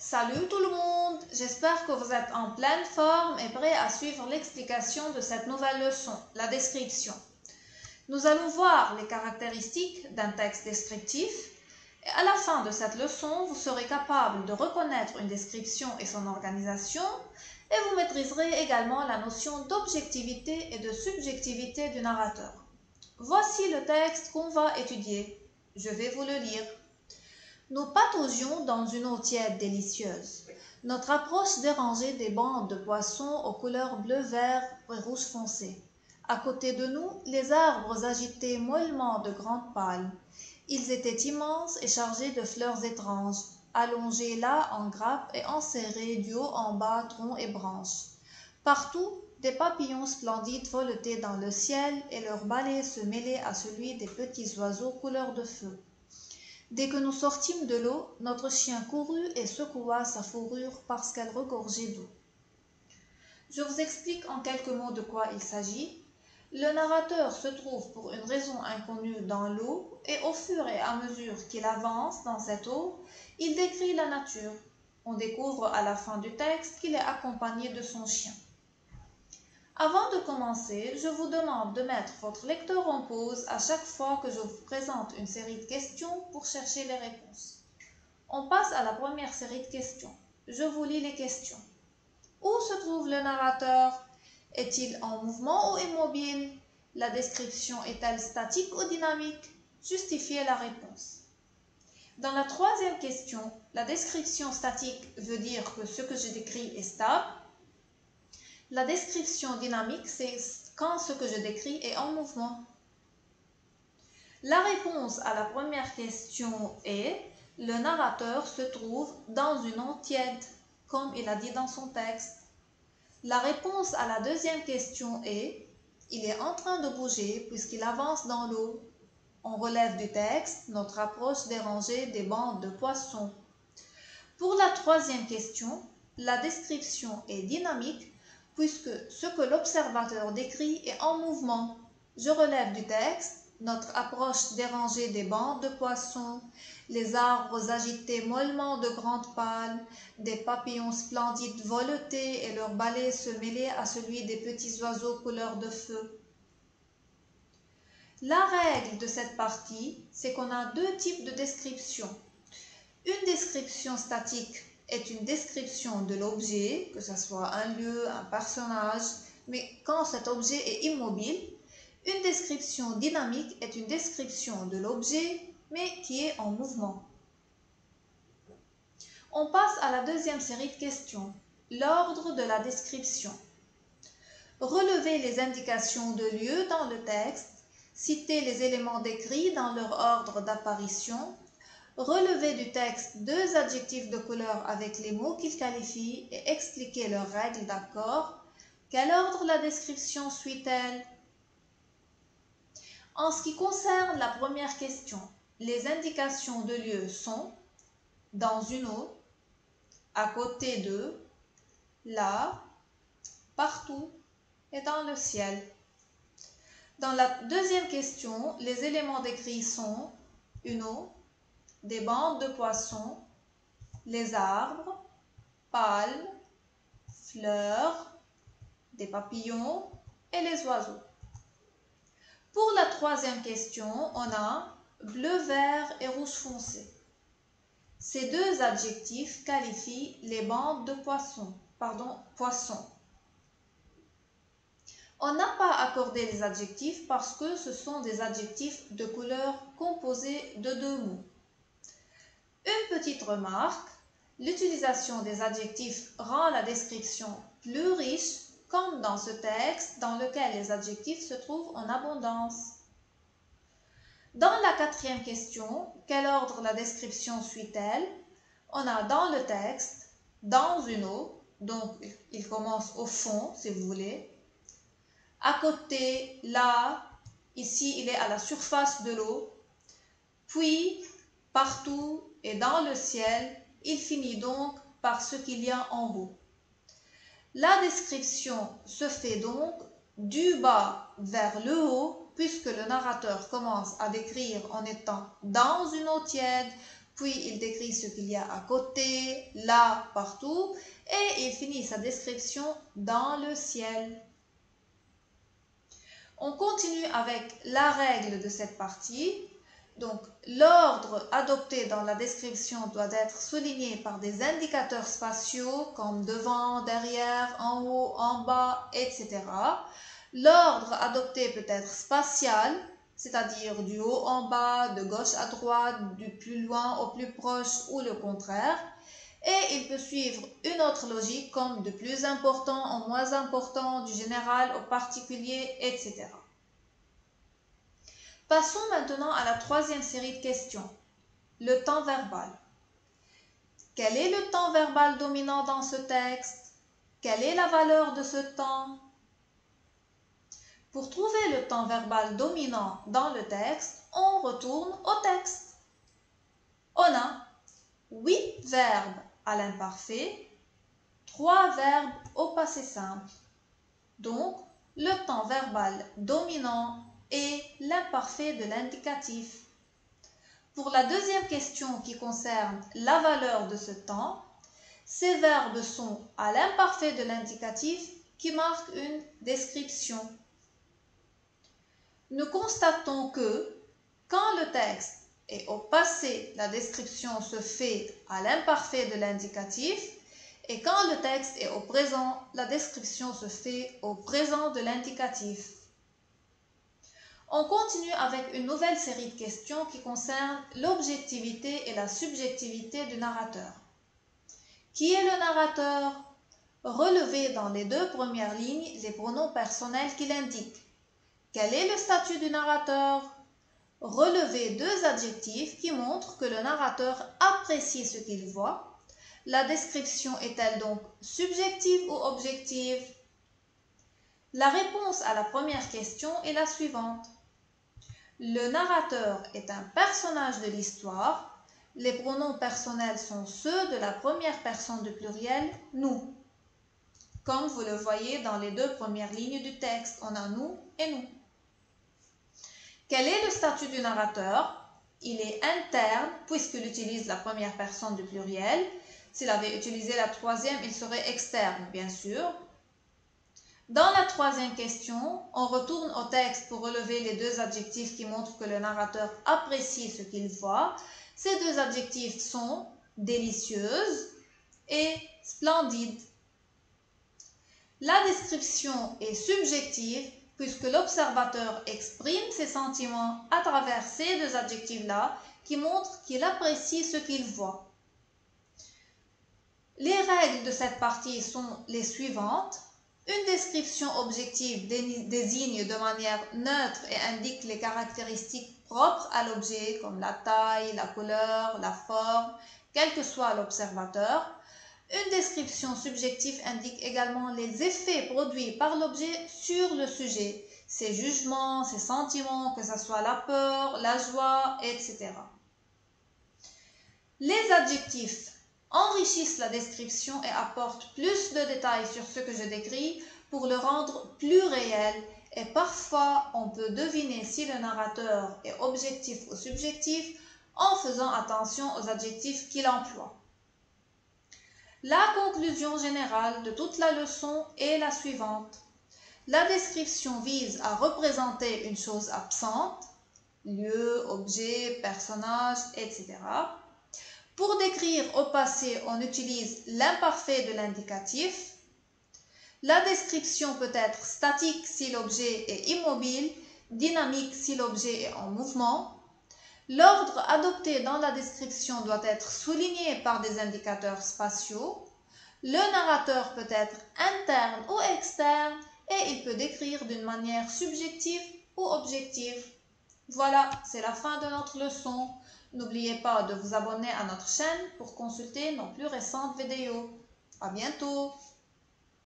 Salut tout le monde, j'espère que vous êtes en pleine forme et prêts à suivre l'explication de cette nouvelle leçon, la description. Nous allons voir les caractéristiques d'un texte descriptif et à la fin de cette leçon, vous serez capable de reconnaître une description et son organisation et vous maîtriserez également la notion d'objectivité et de subjectivité du narrateur. Voici le texte qu'on va étudier. Je vais vous le lire. Nous pataugions dans une eau tiède délicieuse. Notre approche dérangeait des bandes de poissons aux couleurs bleu-vert et rouge foncé. À côté de nous, les arbres agitaient mollement de grandes palmes. Ils étaient immenses et chargés de fleurs étranges, allongés là en grappes et enserrés du haut en bas, troncs et branches. Partout, des papillons splendides voletaient dans le ciel et leur balai se mêlait à celui des petits oiseaux couleur de feu. Dès que nous sortîmes de l'eau, notre chien courut et secoua sa fourrure parce qu'elle regorgeait d'eau. Je vous explique en quelques mots de quoi il s'agit. Le narrateur se trouve pour une raison inconnue dans l'eau et au fur et à mesure qu'il avance dans cette eau, il décrit la nature. On découvre à la fin du texte qu'il est accompagné de son chien. Avant de commencer, je vous demande de mettre votre lecteur en pause à chaque fois que je vous présente une série de questions pour chercher les réponses. On passe à la première série de questions. Je vous lis les questions. Où se trouve le narrateur? Est-il en mouvement ou immobile? La description est-elle statique ou dynamique? Justifiez la réponse. Dans la troisième question, la description statique veut dire que ce que je décris est stable. La description dynamique, c'est quand ce que je décris est en mouvement. La réponse à la première question est « Le narrateur se trouve dans une eau tiède », comme il a dit dans son texte. La réponse à la deuxième question est « Il est en train de bouger puisqu'il avance dans l'eau ». On relève du texte notre approche dérangée des bandes de poissons. Pour la troisième question, la description est dynamique puisque ce que l'observateur décrit est en mouvement. Je relève du texte notre approche dérangée des bandes de poissons, les arbres agités mollement de grandes palmes, des papillons splendides voletaient et leur balai se mêlait à celui des petits oiseaux couleur de feu. La règle de cette partie, c'est qu'on a deux types de description. Une description statique est une description de l'objet, que ce soit un lieu, un personnage, mais quand cet objet est immobile. Une description dynamique est une description de l'objet, mais qui est en mouvement. On passe à la deuxième série de questions, l'ordre de la description. Relevez les indications de lieu dans le texte, citez les éléments décrits dans leur ordre d'apparition, relevez du texte deux adjectifs de couleur avec les mots qu'ils qualifient et expliquez leurs règles d'accord. Quel ordre la description suit-elle? En ce qui concerne la première question, les indications de lieu sont dans une eau, à côté d'eux, là, partout et dans le ciel. Dans la deuxième question, les éléments décrits sont une eau, des bandes de poissons, les arbres, palmes, fleurs, des papillons et les oiseaux. Pour la troisième question, on a bleu, vert et rouge foncé. Ces deux adjectifs qualifient les bandes de poissons. On n'a pas accordé les adjectifs parce que ce sont des adjectifs de couleur composés de deux mots. Une petite remarque, l'utilisation des adjectifs rend la description plus riche, comme dans ce texte dans lequel les adjectifs se trouvent en abondance. Dans la quatrième question, quel ordre la description suit-elle? On a dans le texte, dans une eau, donc il commence au fond si vous voulez, à côté, là, ici il est à la surface de l'eau, puis partout et dans le ciel, il finit donc par ce qu'il y a en haut. La description se fait donc du bas vers le haut, puisque le narrateur commence à décrire en étant dans une eau tiède, puis il décrit ce qu'il y a à côté, là, partout, et il finit sa description dans le ciel. On continue avec la règle de cette partie. Donc, l'ordre adopté dans la description doit être souligné par des indicateurs spatiaux comme devant, derrière, en haut, en bas, etc. L'ordre adopté peut être spatial, c'est-à-dire du haut en bas, de gauche à droite, du plus loin au plus proche ou le contraire. Et il peut suivre une autre logique comme de plus important au moins important, du général au particulier, etc. Passons maintenant à la troisième série de questions, le temps verbal. Quel est le temps verbal dominant dans ce texte? Quelle est la valeur de ce temps? Pour trouver le temps verbal dominant dans le texte, on retourne au texte. On a 8 verbes à l'imparfait, 3 verbes au passé simple. Donc, le temps verbal dominant est l'imparfait de l'indicatif. Pour la deuxième question qui concerne la valeur de ce temps, ces verbes sont à l'imparfait de l'indicatif qui marque une description. Nous constatons que quand le texte est au passé, la description se fait à l'imparfait de l'indicatif, et quand le texte est au présent, la description se fait au présent de l'indicatif. On continue avec une nouvelle série de questions qui concerne l'objectivité et la subjectivité du narrateur. Qui est le narrateur? Relevez dans les 2 premières lignes les pronoms personnels qu'il indique. Quel est le statut du narrateur? Relevez 2 adjectifs qui montrent que le narrateur apprécie ce qu'il voit. La description est-elle donc subjective ou objective? La réponse à la première question est la suivante. Le narrateur est un personnage de l'histoire. Les pronoms personnels sont ceux de la première personne du pluriel « nous ». Comme vous le voyez dans les 2 premières lignes du texte, on a « nous » et « nous ». Quel est le statut du narrateur? Il est interne puisqu'il utilise la première personne du pluriel. S'il avait utilisé la troisième, il serait externe, bien sûr. Dans la troisième question, on retourne au texte pour relever les 2 adjectifs qui montrent que le narrateur apprécie ce qu'il voit. Ces 2 adjectifs sont délicieuse et splendide. La description est subjective puisque l'observateur exprime ses sentiments à travers ces 2 adjectifs-là qui montrent qu'il apprécie ce qu'il voit. Les règles de cette partie sont les suivantes. Une description objective désigne de manière neutre et indique les caractéristiques propres à l'objet comme la taille, la couleur, la forme, quel que soit l'observateur. Une description subjective indique également les effets produits par l'objet sur le sujet, ses jugements, ses sentiments, que ce soit la peur, la joie, etc. Les adjectifs enrichissent la description et apportent plus de détails sur ce que je décris pour le rendre plus réel et parfois on peut deviner si le narrateur est objectif ou subjectif en faisant attention aux adjectifs qu'il emploie. La conclusion générale de toute la leçon est la suivante. La description vise à représenter une chose absente, lieu, objet, personnage, etc. Pour décrire au passé, on utilise l'imparfait de l'indicatif. La description peut être statique si l'objet est immobile, dynamique si l'objet est en mouvement. L'ordre adopté dans la description doit être souligné par des indicateurs spatiaux. Le narrateur peut être interne ou externe et il peut décrire d'une manière subjective ou objective. Voilà, c'est la fin de notre leçon. N'oubliez pas de vous abonner à notre chaîne pour consulter nos plus récentes vidéos. À bientôt!